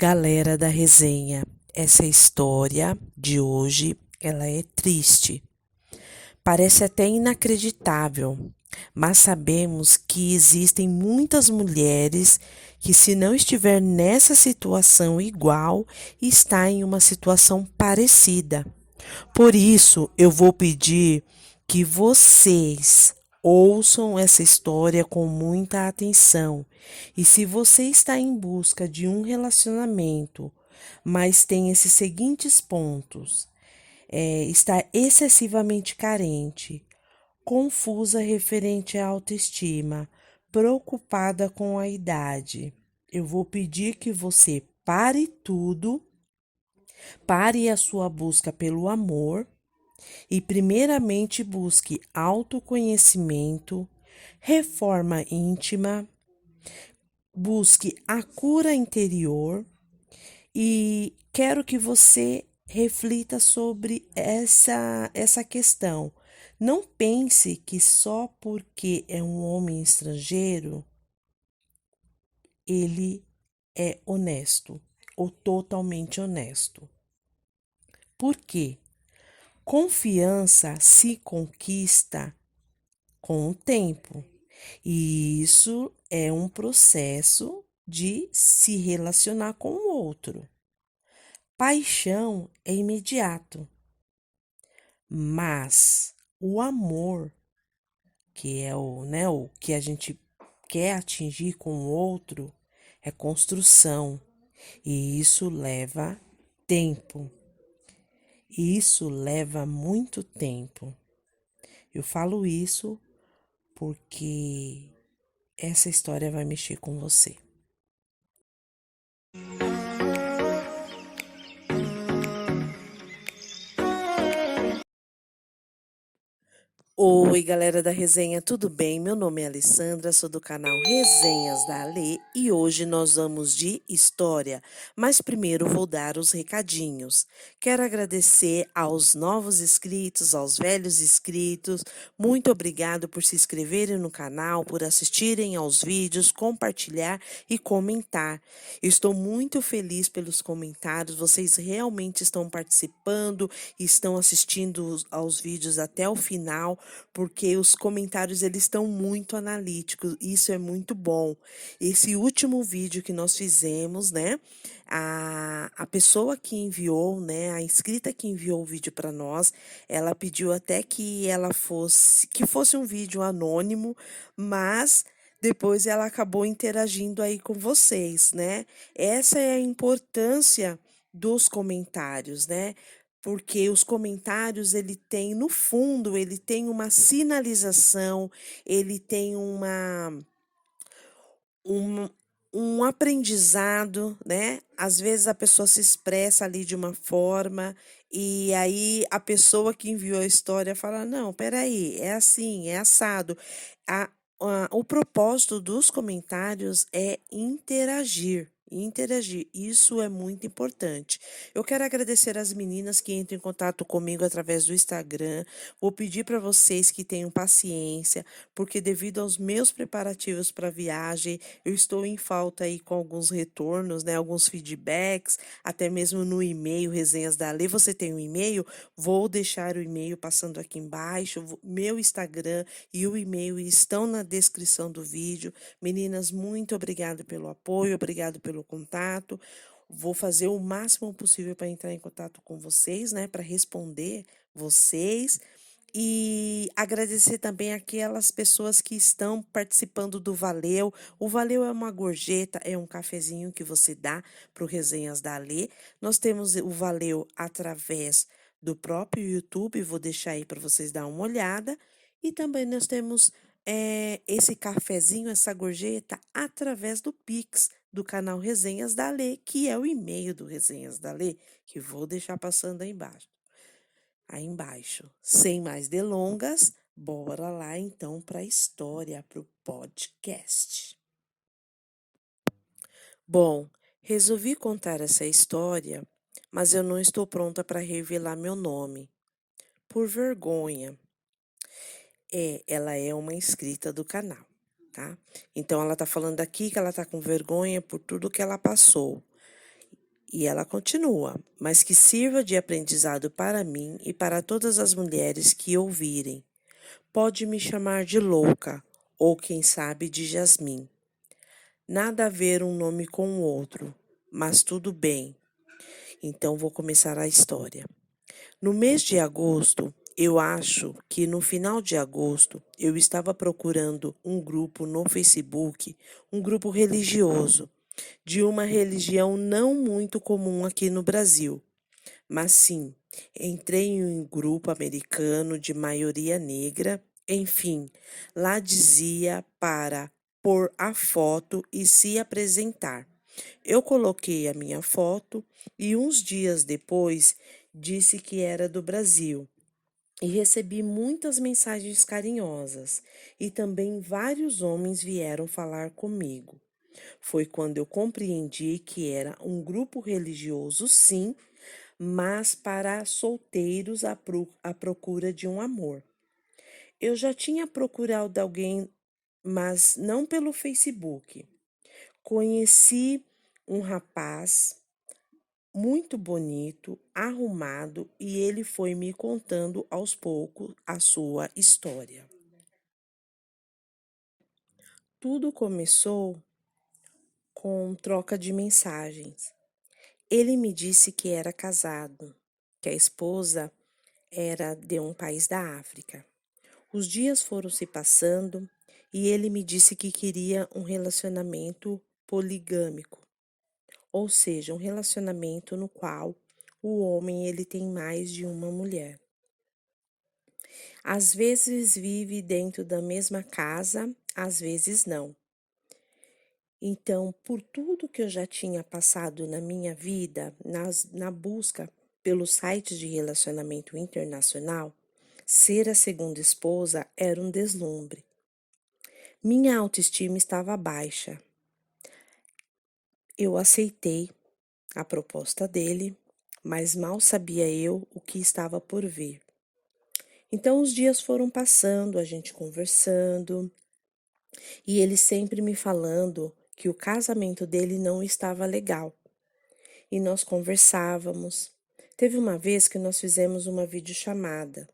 Galera da resenha, essa história de hoje, ela é triste. Parece até inacreditável, mas sabemos que existem muitas mulheres que, se não estiver nessa situação igual, está em uma situação parecida. Por isso, eu vou pedir que vocês ouçam essa história com muita atenção. E se você está em busca de um relacionamento, mas tem esses seguintes pontos: está excessivamente carente, confusa referente à autoestima, preocupada com a idade, eu vou pedir que você pare tudo, pare a sua busca pelo amor e, primeiramente, busque autoconhecimento, reforma íntima, busque a cura interior e quero que você reflita sobre essa questão. Não pense que só porque é um homem estrangeiro ele é honesto ou totalmente honesto. Por quê? Confiança se conquista com o tempo. E isso é um processo de se relacionar com o outro. Paixão é imediato, mas o amor, que é o que a gente quer atingir com o outro, é construção. E isso leva tempo. Isso leva muito tempo. Eu falo isso porque essa história vai mexer com você. Oi, galera da resenha, tudo bem? Meu nome é Alessandra, sou do canal Resenhas da Alê e hoje nós vamos de história. Mas primeiro vou dar os recadinhos. Quero agradecer aos novos inscritos, aos velhos inscritos. Muito obrigado por se inscreverem no canal, por assistirem aos vídeos, compartilhar e comentar. Eu estou muito feliz pelos comentários, vocês realmente estão participando, estão assistindo aos vídeos até o final, porque os comentários eles estão muito analíticos, isso é muito bom. Esse último vídeo que nós fizemos, né, a pessoa que enviou, né, a inscrita que enviou o vídeo para nós, ela pediu até que fosse um vídeo anônimo, mas depois ela acabou interagindo aí com vocês, né? Essa é a importância dos comentários, né? Porque os comentários ele tem no fundo, ele tem uma sinalização, ele tem um, um aprendizado, né? Às vezes a pessoa se expressa ali de uma forma e aí a pessoa que enviou a história fala: não, peraí, é assim, é assado. A, o propósito dos comentários é interagir. Interagir, isso é muito importante. Eu quero agradecer às meninas que entram em contato comigo através do Instagram. Vou pedir para vocês que tenham paciência, porque devido aos meus preparativos para a viagem, eu estou em falta aí com alguns retornos, né, alguns feedbacks, até mesmo no e-mail Resenhas da Lê. Você tem um e-mail? Vou deixar o e-mail passando aqui embaixo. Meu Instagram e o e-mail estão na descrição do vídeo. Meninas, muito obrigada pelo apoio, obrigado pelo contato. Vou fazer o máximo possível para entrar em contato com vocês, né, para responder vocês. E agradecer também aquelas pessoas que estão participando do Valeu. O Valeu é uma gorjeta, é um cafezinho que você dá para o Resenhas da Alê. Nós temos o Valeu através do próprio YouTube, vou deixar aí para vocês dar uma olhada. E também nós temos esse cafezinho, essa gorjeta, através do Pix, do canal Resenhas da Alê, que é o e-mail do Resenhas da Alê, que vou deixar passando aí embaixo. Sem mais delongas, bora lá então para a história, para o podcast. Bom, resolvi contar essa história, mas eu não estou pronta para revelar meu nome, por vergonha. Ela é uma inscrita do canal, tá? Então ela tá falando aqui que ela tá com vergonha por tudo que ela passou. E ela continua, mas que sirva de aprendizado para mim e para todas as mulheres que ouvirem. Pode me chamar de louca, ou quem sabe de Jasmim. Nada a ver um nome com o outro, mas tudo bem. Então vou começar a história. No mês de agosto, eu acho que no final de agosto, eu estava procurando um grupo no Facebook, um grupo religioso, de uma religião não muito comum aqui no Brasil. Mas sim, entrei em um grupo americano de maioria negra, enfim, lá dizia para pôr a foto e se apresentar. Eu coloquei a minha foto e uns dias depois disse que era do Brasil. E recebi muitas mensagens carinhosas, e também vários homens vieram falar comigo. Foi quando eu compreendi que era um grupo religioso, sim, mas para solteiros à procura de um amor. Eu já tinha procurado alguém, mas não pelo Facebook. Conheci um rapaz muito bonito, arrumado, e ele foi me contando aos poucos a sua história. Tudo começou com troca de mensagens. Ele me disse que era casado, que a esposa era de um país da África. Os dias foram se passando e ele me disse que queria um relacionamento poligâmico, ou seja, um relacionamento no qual o homem ele tem mais de uma mulher. Às vezes vive dentro da mesma casa, às vezes não. Então, por tudo que eu já tinha passado na minha vida, na busca pelos sites de relacionamento internacional, ser a segunda esposa era um deslumbre. Minha autoestima estava baixa. Eu aceitei a proposta dele, mas mal sabia eu o que estava por vir. Então os dias foram passando, a gente conversando, e ele sempre me falando que o casamento dele não estava legal. E nós conversávamos. Teve uma vez que nós fizemos uma videochamada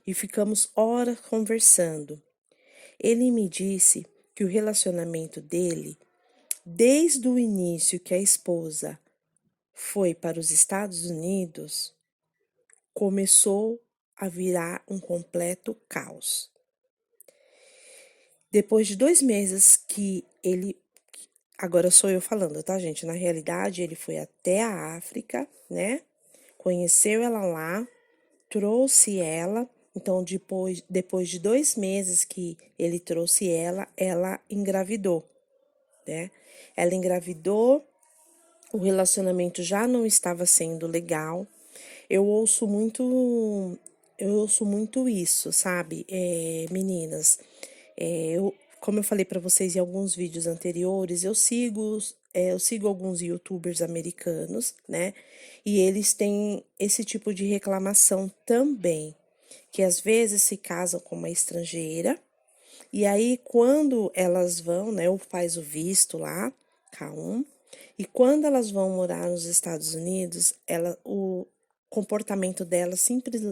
e ficamos horas conversando. Ele me disse que o relacionamento dele, desde o início que a esposa foi para os Estados Unidos, começou a virar um completo caos. Depois de 2 meses que ele. Agora sou eu falando, tá, gente? Na realidade, ele foi até a África, né? Conheceu ela lá, trouxe ela. Então, depois de 2 meses que ele trouxe ela engravidou, né? Ela engravidou, o relacionamento já não estava sendo legal. Eu ouço muito, eu ouço muito isso, sabe, meninas? Como eu falei para vocês em alguns vídeos anteriores, eu sigo alguns YouTubers americanos, né? E eles têm esse tipo de reclamação também, que às vezes se casam com uma estrangeira e aí, quando elas vão, né, ou faz o visto lá, K1, e quando elas vão morar nos Estados Unidos, o comportamento delas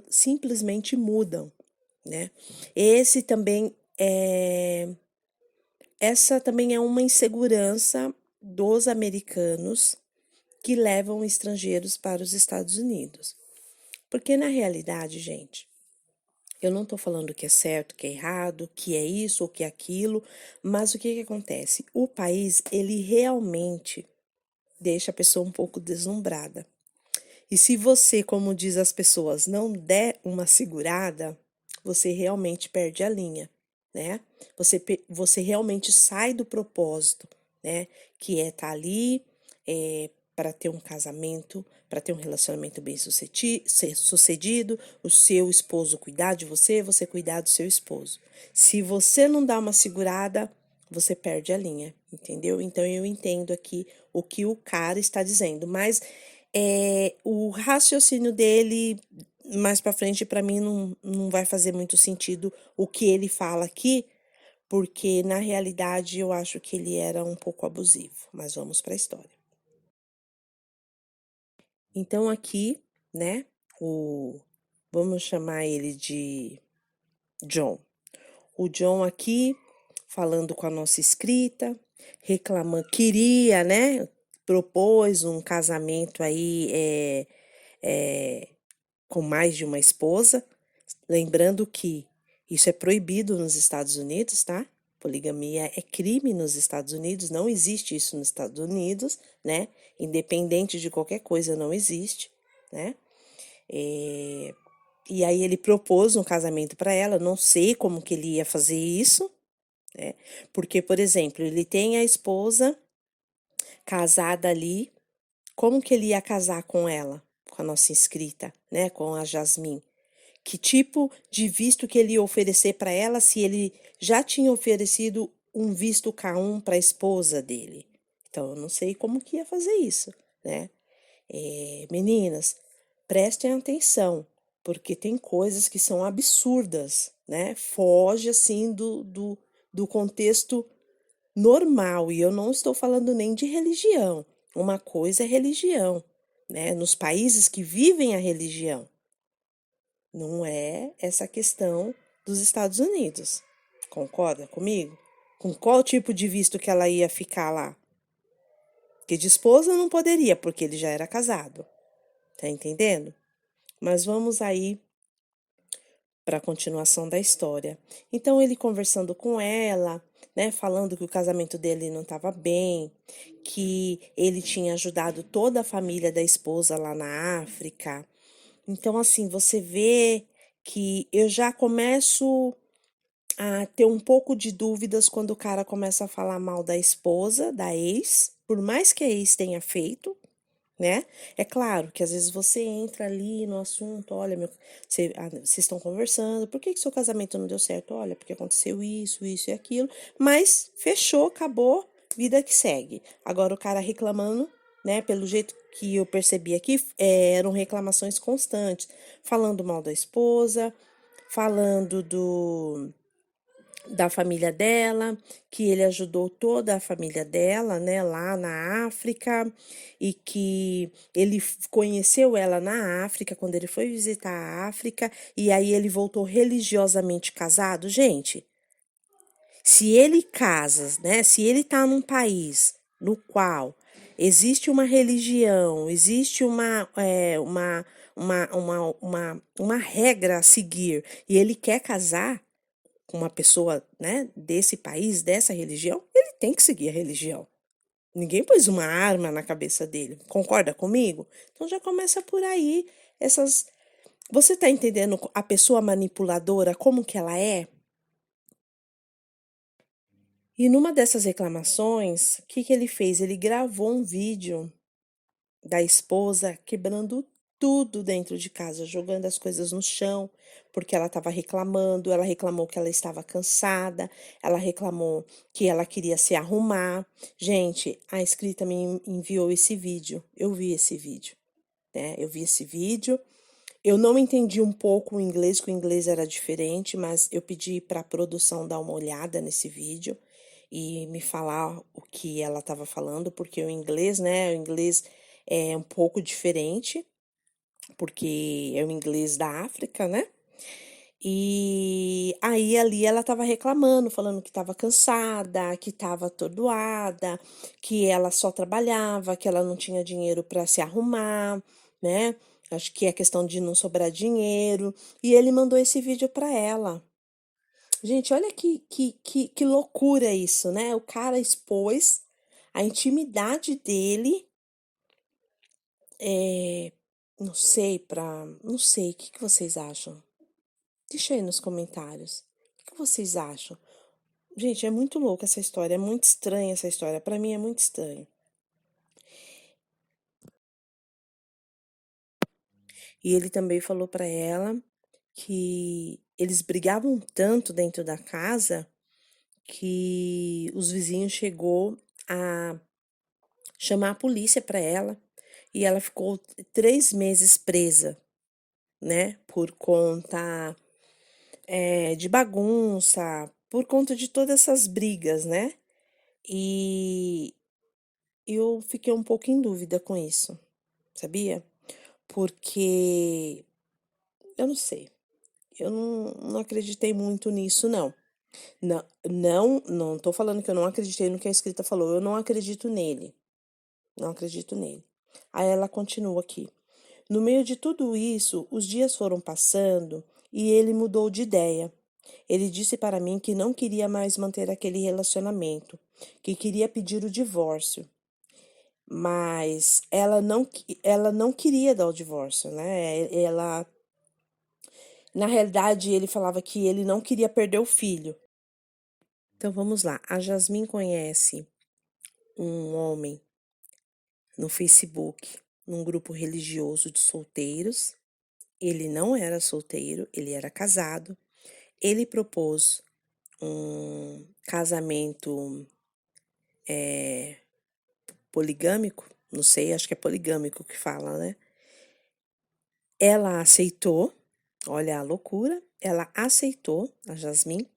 simplesmente mudam, né? Esse também essa também é uma insegurança dos americanos que levam estrangeiros para os Estados Unidos. Porque na realidade, gente, eu não estou falando que é certo, que é errado, que é isso ou que é aquilo, mas o que que acontece? O país, ele realmente deixa a pessoa um pouco deslumbrada. E se você, como diz as pessoas, não der uma segurada, você realmente perde a linha, né? Você realmente sai do propósito, né? Que é estar ali para ter um casamento, para ter um relacionamento bem sucedido, o seu esposo cuidar de você, você cuidar do seu esposo. Se você não dá uma segurada, você perde a linha, entendeu? Então eu entendo aqui o que o cara está dizendo, mas o raciocínio dele mais para frente para mim não vai fazer muito sentido o que ele fala aqui, porque na realidade eu acho que ele era um pouco abusivo. Mas vamos para a história. Então aqui, né, o vamos chamar ele de John. O John aqui falando com a nossa escrita, reclamando, queria, né, propôs um casamento aí com mais de uma esposa, lembrando que isso é proibido nos Estados Unidos, tá? Poligamia é crime nos Estados Unidos, não existe isso nos Estados Unidos, né? Independente de qualquer coisa, não existe, né? Eh, E aí ele propôs um casamento para ela, não sei como que ele ia fazer isso, né? Porque, por exemplo, ele tem a esposa casada ali, como que ele ia casar com ela, com a nossa inscrita, né? Com a Jasmine? Que tipo de visto que ele ia oferecer para ela se ele já tinha oferecido um visto K1 para a esposa dele? Então, eu não sei como que ia fazer isso, né? Meninas, prestem atenção, porque tem coisas que são absurdas, né? Foge assim do contexto normal, e eu não estou falando nem de religião. Uma coisa é religião, né? Nos países que vivem a religião. Não é essa questão dos Estados Unidos. Concorda comigo? Com qual tipo de visto que ela ia ficar lá? Que de esposa não poderia, porque ele já era casado. Tá entendendo? Mas vamos aí para a continuação da história. Então ele conversando com ela, né, falando que o casamento dele não estava bem, que ele tinha ajudado toda a família da esposa lá na África. Então assim, você vê que eu já começo a ter um pouco de dúvidas quando o cara começa a falar mal da esposa, da ex, por mais que a ex tenha feito, né? É claro que às vezes você entra ali no assunto, olha, vocês estão conversando, por que que seu casamento não deu certo? Olha, porque aconteceu isso e aquilo, mas fechou, acabou, vida que segue. Agora o cara reclamando, né? Pelo jeito que eu percebi aqui, eram reclamações constantes, falando mal da esposa, falando da família dela, que ele ajudou toda a família dela, né, lá na África, e que ele conheceu ela na África, quando ele foi visitar a África, e aí ele voltou religiosamente casado. Gente, se ele casa, né, se ele tá num país no qual existe uma religião, existe uma regra a seguir, e ele quer casar, com uma pessoa, né, desse país, dessa religião, ele tem que seguir a religião. Ninguém pôs uma arma na cabeça dele. Concorda comigo? Então já começa por aí essas. Você tá entendendo a pessoa manipuladora como que ela é? E numa dessas reclamações, o que que ele fez? Ele gravou um vídeo da esposa quebrando tudo dentro de casa, jogando as coisas no chão, porque ela estava reclamando, ela reclamou que ela estava cansada, ela reclamou que ela queria se arrumar. Gente, a escrita me enviou esse vídeo. Eu vi esse vídeo, né? Eu vi esse vídeo. Eu não entendi um pouco o inglês, que o inglês era diferente, mas eu pedi para a produção dar uma olhada nesse vídeo e me falar o que ela estava falando, porque o inglês, né, o inglês é um pouco diferente, porque é o inglês da África, né? E aí ali ela estava reclamando, falando que estava cansada, que estava atordoada, que ela só trabalhava, que ela não tinha dinheiro para se arrumar, né? Acho que é questão de não sobrar dinheiro. E ele mandou esse vídeo para ela. Gente, olha que loucura isso, né? O cara expôs a intimidade dele, é, não sei, não sei, o que que vocês acham? Deixa aí nos comentários. O que que vocês acham? Gente, é muito louca essa história, é muito estranha essa história. Pra mim é muito estranho. E ele também falou pra ela que eles brigavam tanto dentro da casa que os vizinhos chegou a chamar a polícia pra ela e ela ficou 3 meses presa, né? Por conta de bagunça, por conta de todas essas brigas, né? E eu fiquei um pouco em dúvida com isso, sabia? porque eu não sei, eu não acreditei muito nisso, não. Não tô falando que eu não acreditei no que a escrita falou, eu não acredito nele, não acredito nele. Aí ela continua aqui. No meio de tudo isso, os dias foram passando e ele mudou de ideia. Ele disse para mim que não queria mais manter aquele relacionamento, que queria pedir o divórcio. Mas ela não queria dar o divórcio, né? Na realidade, ele falava que ele não queria perder o filho. Então vamos lá. A Jasmine conhece um homem no Facebook, num grupo religioso de solteiros. Ele não era solteiro, ele era casado. Ele propôs um casamento poligâmico, não sei, acho que é poligâmico que fala, né? Ela aceitou, olha a loucura, ela aceitou, a Jasmine,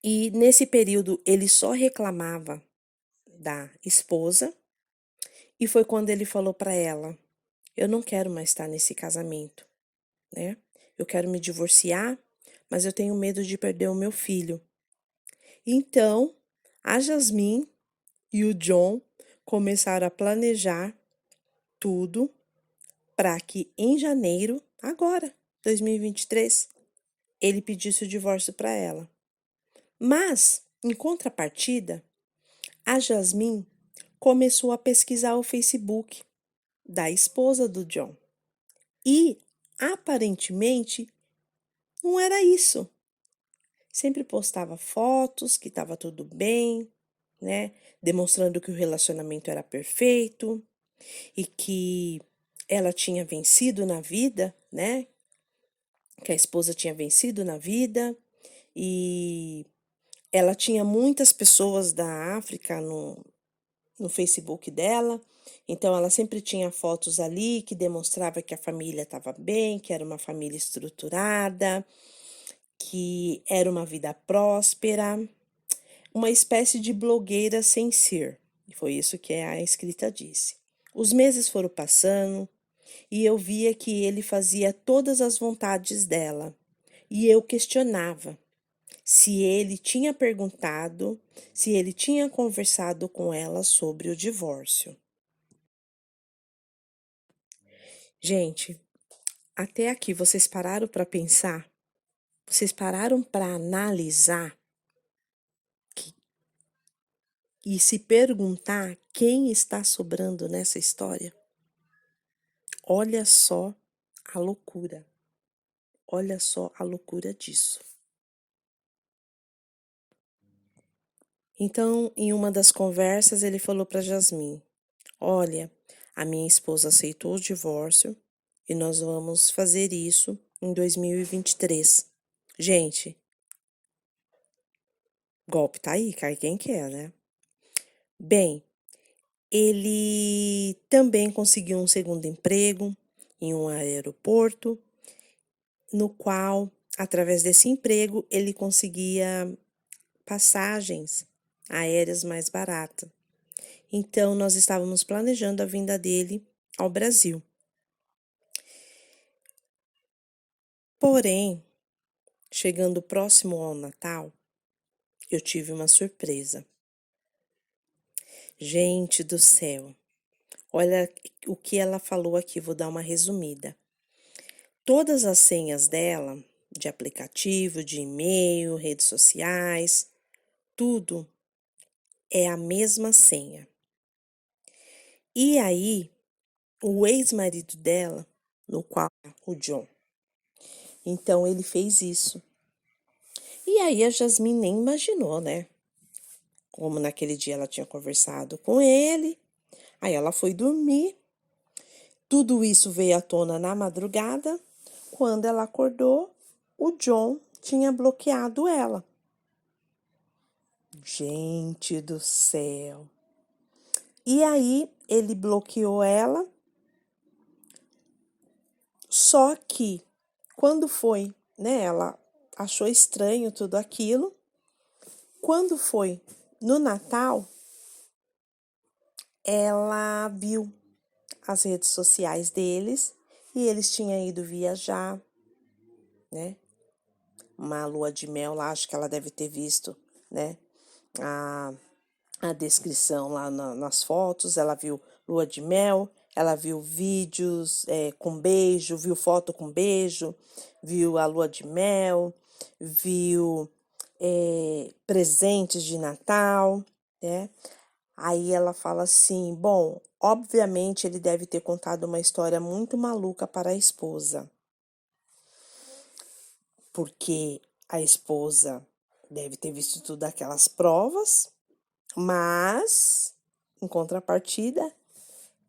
e nesse período ele só reclamava da esposa, e foi quando ele falou para ela: eu não quero mais estar nesse casamento, né? Eu quero me divorciar, mas eu tenho medo de perder o meu filho. Então, a Jasmine e o John começaram a planejar tudo para que em janeiro, agora, 2023, ele pedisse o divórcio para ela. Mas, em contrapartida, a Jasmine começou a pesquisar o Facebook da esposa do John. E, aparentemente, não era isso. Sempre postava fotos que estava tudo bem, né? Demonstrando que o relacionamento era perfeito e que ela tinha vencido na vida, né? Que a esposa tinha vencido na vida e ela tinha muitas pessoas da África no Facebook dela, então ela sempre tinha fotos ali que demonstrava que a família estava bem, que era uma família estruturada, que era uma vida próspera, uma espécie de blogueira sem ser. E foi isso que a escrita disse. Os meses foram passando e eu via que ele fazia todas as vontades dela. E eu questionava se ele tinha perguntado, se ele tinha conversado com ela sobre o divórcio. Gente, até aqui vocês pararam para pensar? Vocês pararam para analisar e se perguntar quem está sobrando nessa história? Olha só a loucura. Olha só a loucura disso. Então, em uma das conversas, ele falou para Jasmine: olha, a minha esposa aceitou o divórcio e nós vamos fazer isso em 2023. Gente, golpe tá aí, cai quem quer, né? Bem, ele também conseguiu um segundo emprego em um aeroporto, no qual, através desse emprego, ele conseguia passagens aéreas mais baratas. Então, nós estávamos planejando a vinda dele ao Brasil. Porém, chegando próximo ao Natal, eu tive uma surpresa. Gente do céu, olha o que ela falou aqui, vou dar uma resumida. Todas as senhas dela, de aplicativo, de e-mail, redes sociais, tudo é a mesma senha. E aí, o ex-marido dela, no qual o John, então ele fez isso. E aí a Jasmine nem imaginou, né? Como naquele dia ela tinha conversado com ele, aí ela foi dormir. Tudo isso veio à tona na madrugada. Quando ela acordou, o John tinha bloqueado ela. Gente do céu. E aí ele bloqueou ela. Só que quando foi, né, ela achou estranho tudo aquilo. Quando foi no Natal, ela viu as redes sociais deles e eles tinham ido viajar, né? Uma lua de mel lá, acho que ela deve ter visto, né? A, a descrição lá nas fotos, ela viu lua de mel, ela viu vídeos com beijo, viu foto com beijo, viu a lua de mel, viu presentes de Natal, né? Aí ela fala assim: bom, obviamente ele deve ter contado uma história muito maluca para a esposa, porque a esposa deve ter visto tudo aquelas provas, mas em contrapartida,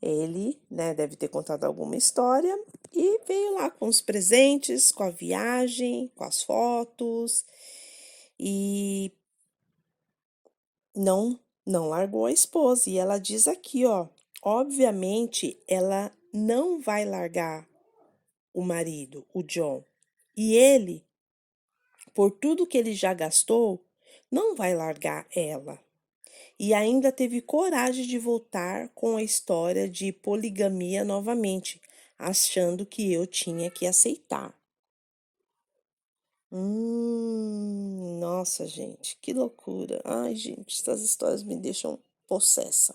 ele, né, deve ter contado alguma história e veio lá com os presentes, com a viagem, com as fotos e não largou a esposa. E ela diz aqui, ó, obviamente ela não vai largar o marido, o John. E ele, por tudo que ele já gastou, não vai largar ela. E ainda teve coragem de voltar com a história de poligamia novamente, achando que eu tinha que aceitar. Nossa, gente, que loucura. Ai, gente, essas histórias me deixam possessa.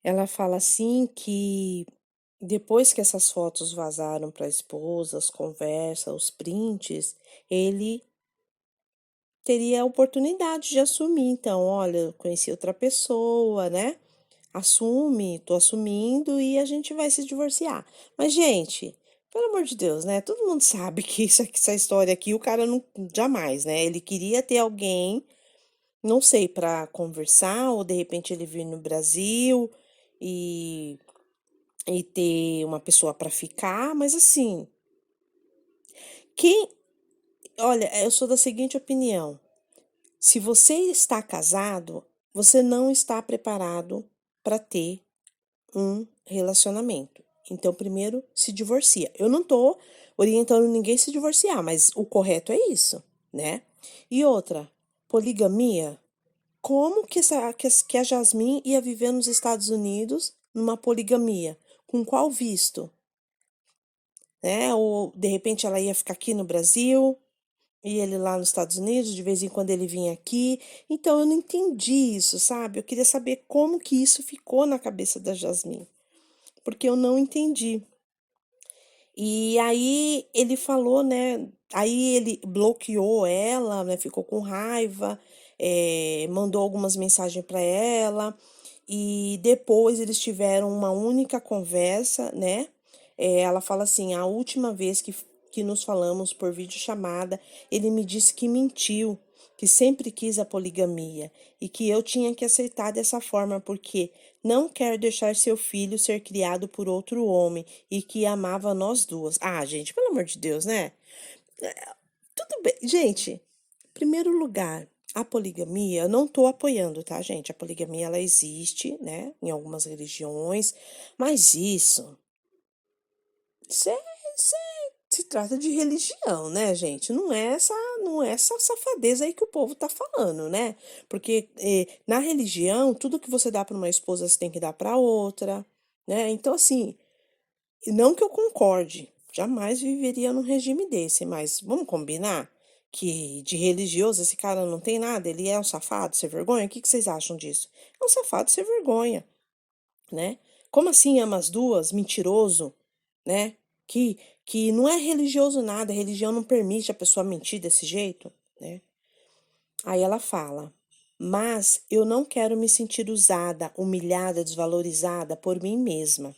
Ela fala assim que depois que essas fotos vazaram para a esposa, as conversas, os prints, ele teria a oportunidade de assumir. Então, olha, eu conheci outra pessoa, né? Assume, tô assumindo e a gente vai se divorciar. Mas, gente, pelo amor de Deus, né? Todo mundo sabe que essa história aqui, o cara não, jamais, né? Ele queria ter alguém, não sei, para conversar, ou de repente ele vir no Brasil e, e ter uma pessoa para ficar, mas assim, quem, olha, eu sou da seguinte opinião. Se você está casado, você não está preparado para ter um relacionamento. Então, primeiro, se divorcia. Eu não tô orientando ninguém a se divorciar, mas o correto é isso, né? E outra, poligamia. Como que a Jasmine ia viver nos Estados Unidos numa poligamia? Com qual visto? Né? Ou de repente ela ia ficar aqui no Brasil e ele lá nos Estados Unidos, de vez em quando ele vinha aqui. Então eu não entendi isso, sabe? Eu queria saber como que isso ficou na cabeça da Jasmine, porque eu não entendi. E aí ele falou, né? Aí ele bloqueou ela, né? Ficou com raiva, mandou algumas mensagens para ela. E depois eles tiveram uma única conversa, né? Ela fala assim: a última vez que nos falamos por videochamada, ele me disse que mentiu, que sempre quis a poligamia e que eu tinha que aceitar dessa forma porque não quer deixar seu filho ser criado por outro homem e que amava nós duas. Ah, gente, pelo amor de Deus, né? Tudo bem. Gente, em primeiro lugar, a poligamia, eu não estou apoiando, tá, gente? A poligamia, ela existe, né, em algumas religiões, mas isso, se trata de religião, né, gente? Não é essa safadeza aí que o povo tá falando, né? Porque na religião, tudo que você dá para uma esposa, você tem que dar para outra, né? Então, assim, não que eu concorde, jamais viveria num regime desse, mas vamos combinar que de religioso esse cara não tem nada, ele é um safado, sem vergonha? O que que vocês acham disso? É um safado sem vergonha, né? Como assim ama as duas? Mentiroso, né? Que, que não é religioso nada, a religião não permite a pessoa mentir desse jeito, né? Aí ela fala: mas eu não quero me sentir usada, humilhada, desvalorizada por mim mesma.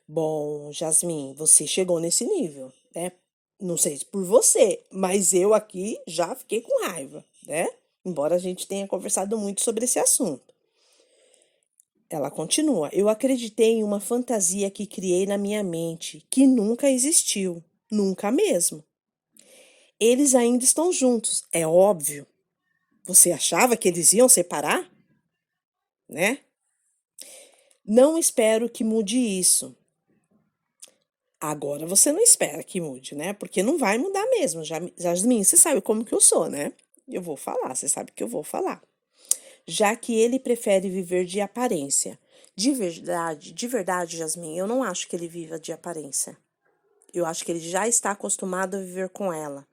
Bom, Jasmine, você chegou nesse nível, né? Não sei se por você, mas eu aqui já fiquei com raiva, né? Embora a gente tenha conversado muito sobre esse assunto. Ela continua: eu acreditei em uma fantasia que criei na minha mente, que nunca existiu, nunca mesmo. Eles ainda estão juntos, é óbvio. Você achava que eles iam separar? Né? Não espero que mude isso. Agora você não espera que mude, né? Porque não vai mudar mesmo. Jasmine, você sabe como que eu sou, né? Eu vou falar, você sabe que eu vou falar. já que ele prefere viver de aparência. De verdade, Jasmin, eu não acho que ele viva de aparência. Eu acho que ele já está acostumado a viver com ela.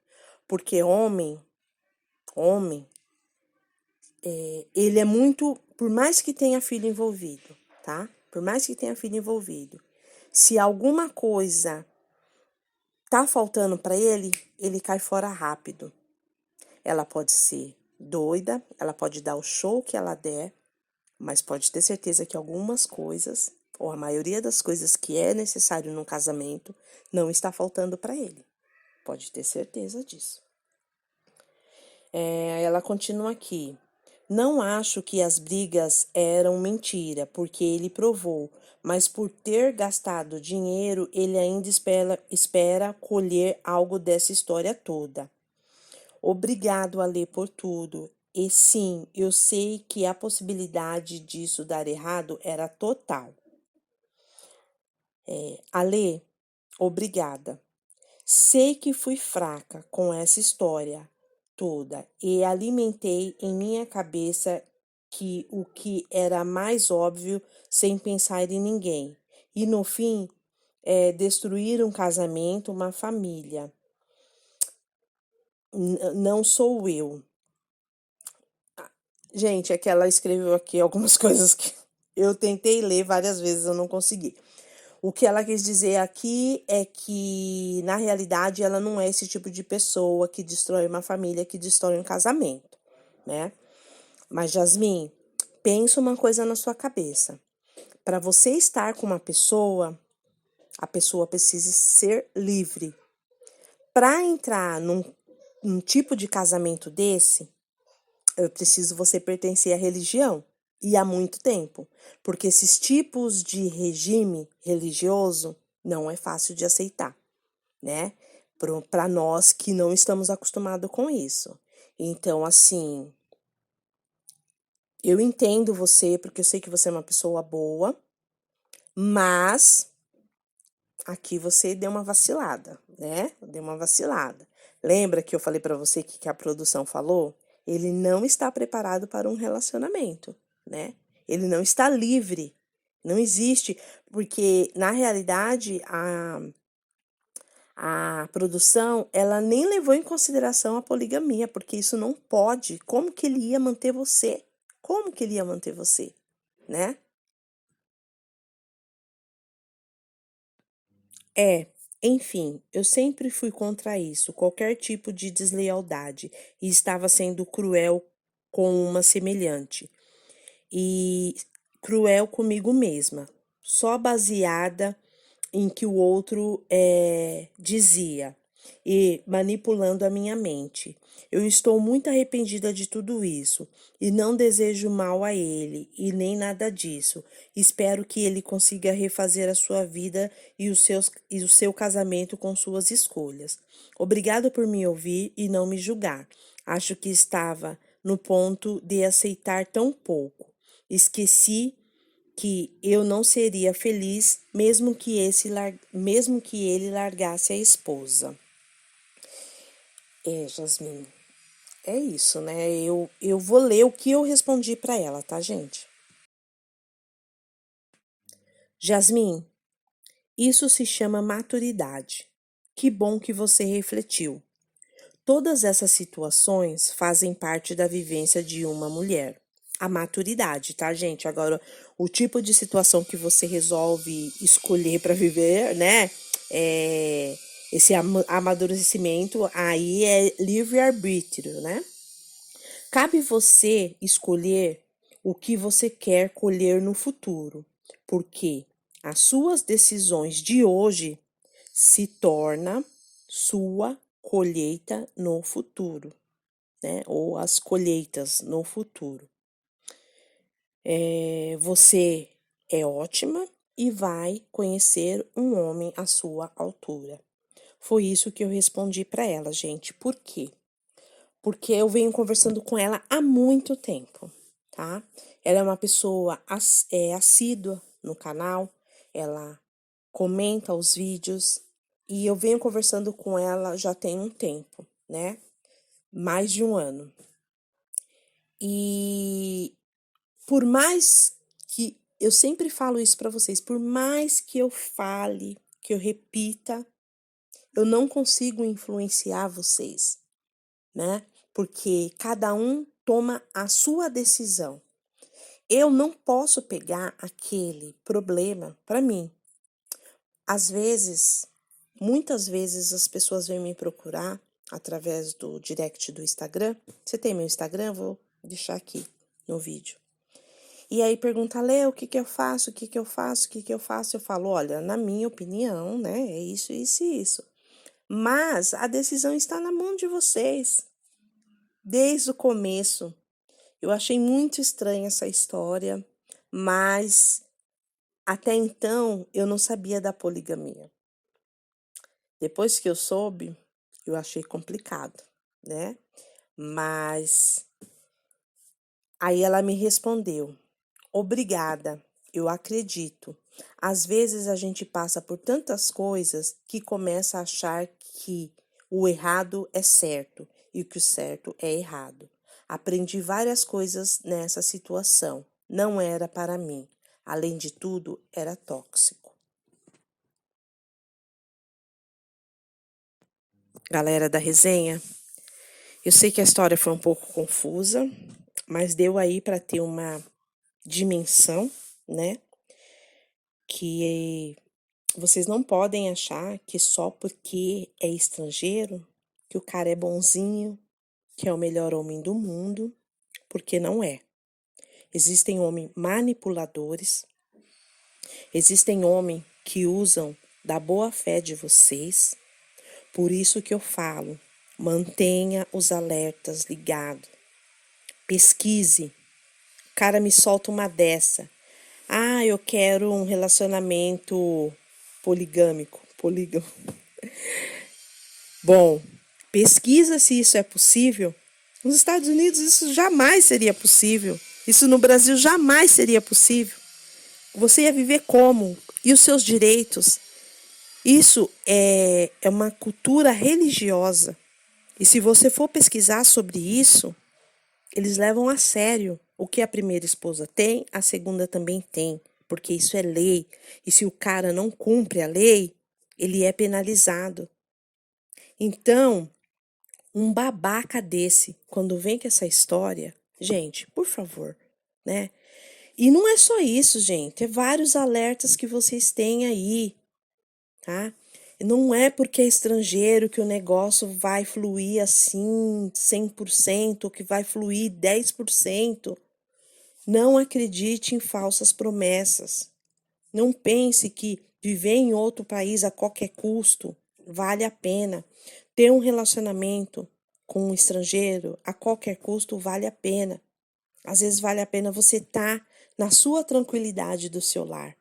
Porque homem, ele é muito, por mais que tenha filho envolvido, tá? Por mais que tenha filho envolvido, se alguma coisa tá faltando para ele, ele cai fora rápido. Ela pode ser doida, ela pode dar o show que ela der, mas pode ter certeza que algumas coisas, ou a maioria das coisas que é necessário num casamento, não está faltando para ele. Pode ter certeza disso. Ela continua aqui. Não acho que as brigas eram mentira, porque ele provou, mas por ter gastado dinheiro, ele ainda espera colher algo dessa história toda. Obrigado, Ale, por tudo. E sim, eu sei que a possibilidade disso dar errado era total. Ale, obrigada. Sei que fui fraca com essa história toda e alimentei em minha cabeça que o que era mais óbvio sem pensar em ninguém. E no fim, destruir um casamento, uma família. Não sou eu. Gente, é que ela escreveu aqui algumas coisas que eu tentei ler várias vezes, eu não consegui. O que ela quis dizer aqui é que, na realidade, ela não é esse tipo de pessoa que destrói uma família, que destrói um casamento, né? Mas, Jasmin, pensa uma coisa na sua cabeça. Para você estar com uma pessoa, a pessoa precisa ser livre. Para entrar num tipo de casamento desse, eu preciso você pertencer à religião. E há muito tempo. Porque esses tipos de regime religioso não é fácil de aceitar, né? Para nós que não estamos acostumados com isso. Então, assim, eu entendo você, porque eu sei que você é uma pessoa boa, mas aqui você deu uma vacilada, né? Deu uma vacilada. Lembra que eu falei para você que a produção falou? Ele não está preparado para um relacionamento, né? Ele não está livre. Não existe, porque na realidade a produção, ela nem levou em consideração a poligamia, porque isso não pode. Como que ele ia manter você? Como que ele ia manter você, né? É, enfim, eu sempre fui contra isso, qualquer tipo de deslealdade, e estava sendo cruel com uma semelhante, e cruel comigo mesma, só baseada em que o outro dizia e manipulando a minha mente. Eu estou muito arrependida de tudo isso e não desejo mal a ele e nem nada disso. Espero que ele consiga refazer a sua vida e o seu casamento com suas escolhas. Obrigado por me ouvir e não me julgar. Acho que estava no ponto de aceitar tão pouco. Esqueci que eu não seria feliz mesmo que ele largasse a esposa. Jasmine, é isso, né? Eu vou ler o que eu respondi para ela, tá, gente? Jasmine, isso se chama maturidade. Que bom que você refletiu. Todas essas situações fazem parte da vivência de uma mulher. A maturidade, tá, gente? Agora, o tipo de situação que você resolve escolher para viver, né? É, esse amadurecimento aí é livre-arbítrio, né? Cabe você escolher o que você quer colher no futuro, porque as suas decisões de hoje se torna sua colheita no futuro, né? Ou as colheitas no futuro. Você é ótima e vai conhecer um homem à sua altura. Foi isso que eu respondi para ela, gente. Por quê? Porque eu venho conversando com ela há muito tempo, tá? Ela é uma pessoa assídua no canal, ela comenta os vídeos e eu venho conversando com ela já tem um tempo, né? Mais de um ano. E por mais que eu sempre falo isso para vocês, por mais que eu fale, que eu repita, eu não consigo influenciar vocês, né? Porque cada um toma a sua decisão. Eu não posso pegar aquele problema para mim. Às vezes, muitas vezes as pessoas vêm me procurar através do direct do Instagram. Você tem meu Instagram? Vou deixar aqui no vídeo. E aí pergunta, Lê, o que que eu faço? O que que eu faço? O que que eu faço? Eu falo, olha, na minha opinião, né, é isso, isso e isso. Mas a decisão está na mão de vocês. Desde o começo. Eu achei muito estranha essa história, mas até então eu não sabia da poligamia. Depois que eu soube, eu achei complicado, né? Mas aí ela me respondeu: obrigada, eu acredito. Às vezes a gente passa por tantas coisas que começa a achar que o errado é certo e que o certo é errado. Aprendi várias coisas nessa situação. Não era para mim. Além de tudo, era tóxico. Galera da resenha, eu sei que a história foi um pouco confusa, mas deu aí para ter uma dimensão, né? Que vocês não podem achar que só porque é estrangeiro, que o cara é bonzinho, que é o melhor homem do mundo, porque não é. Existem homens manipuladores, existem homens que usam da boa fé de vocês. Por isso que eu falo, mantenha os alertas ligados. Pesquise. O cara me solta uma dessa. Ah, eu quero um relacionamento poligâmico. Polígamo. Bom, pesquisa se isso é possível. Nos Estados Unidos isso jamais seria possível. Isso no Brasil jamais seria possível. Você ia viver como? E os seus direitos? Isso é uma cultura religiosa. E se você for pesquisar sobre isso, eles levam a sério. O que a primeira esposa tem, a segunda também tem. Porque isso é lei. E se o cara não cumpre a lei, ele é penalizado. Então, um babaca desse, quando vem com essa história, gente, por favor, né? E não é só isso, gente, é vários alertas que vocês têm aí, tá? Não é porque é estrangeiro que o negócio vai fluir assim 100%, ou que vai fluir 10%. Não acredite em falsas promessas. Não pense que viver em outro país a qualquer custo vale a pena. Ter um relacionamento com um estrangeiro a qualquer custo vale a pena. Às vezes vale a pena você estar na sua tranquilidade do seu lar.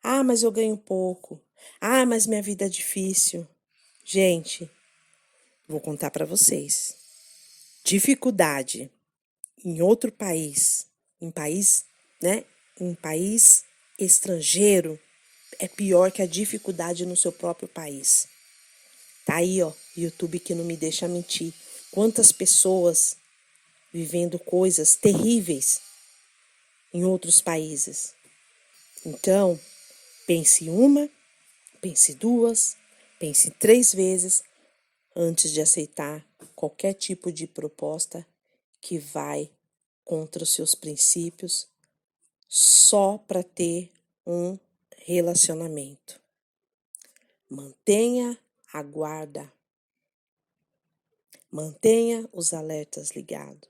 Ah, mas eu ganho pouco. Ah, mas minha vida é difícil. Gente, vou contar para vocês. Dificuldade em outro país, né? Em país estrangeiro, é pior que a dificuldade no seu próprio país. Tá aí, ó, YouTube que não me deixa mentir. Quantas pessoas vivendo coisas terríveis em outros países. Então, pense uma, pense duas, pense 3 vezes antes de aceitar qualquer tipo de proposta que vai contra os seus princípios só para ter um relacionamento. Mantenha a guarda. Mantenha os alertas ligados.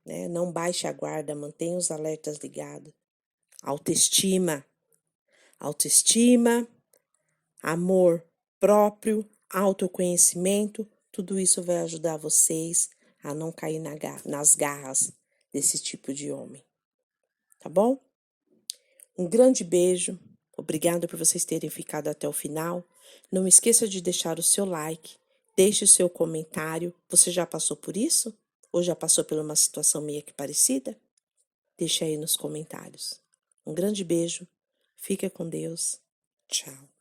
Né? Não baixe a guarda, mantenha os alertas ligados. Autoestima. Autoestima, amor próprio, autoconhecimento, tudo isso vai ajudar vocês a não cair nas garras desse tipo de homem. Tá bom? Um grande beijo. Obrigada por vocês terem ficado até o final. Não esqueça de deixar o seu like. Deixe o seu comentário. Você já passou por isso? Ou já passou por uma situação meio que parecida? Deixe aí nos comentários. Um grande beijo. Fica com Deus. Tchau.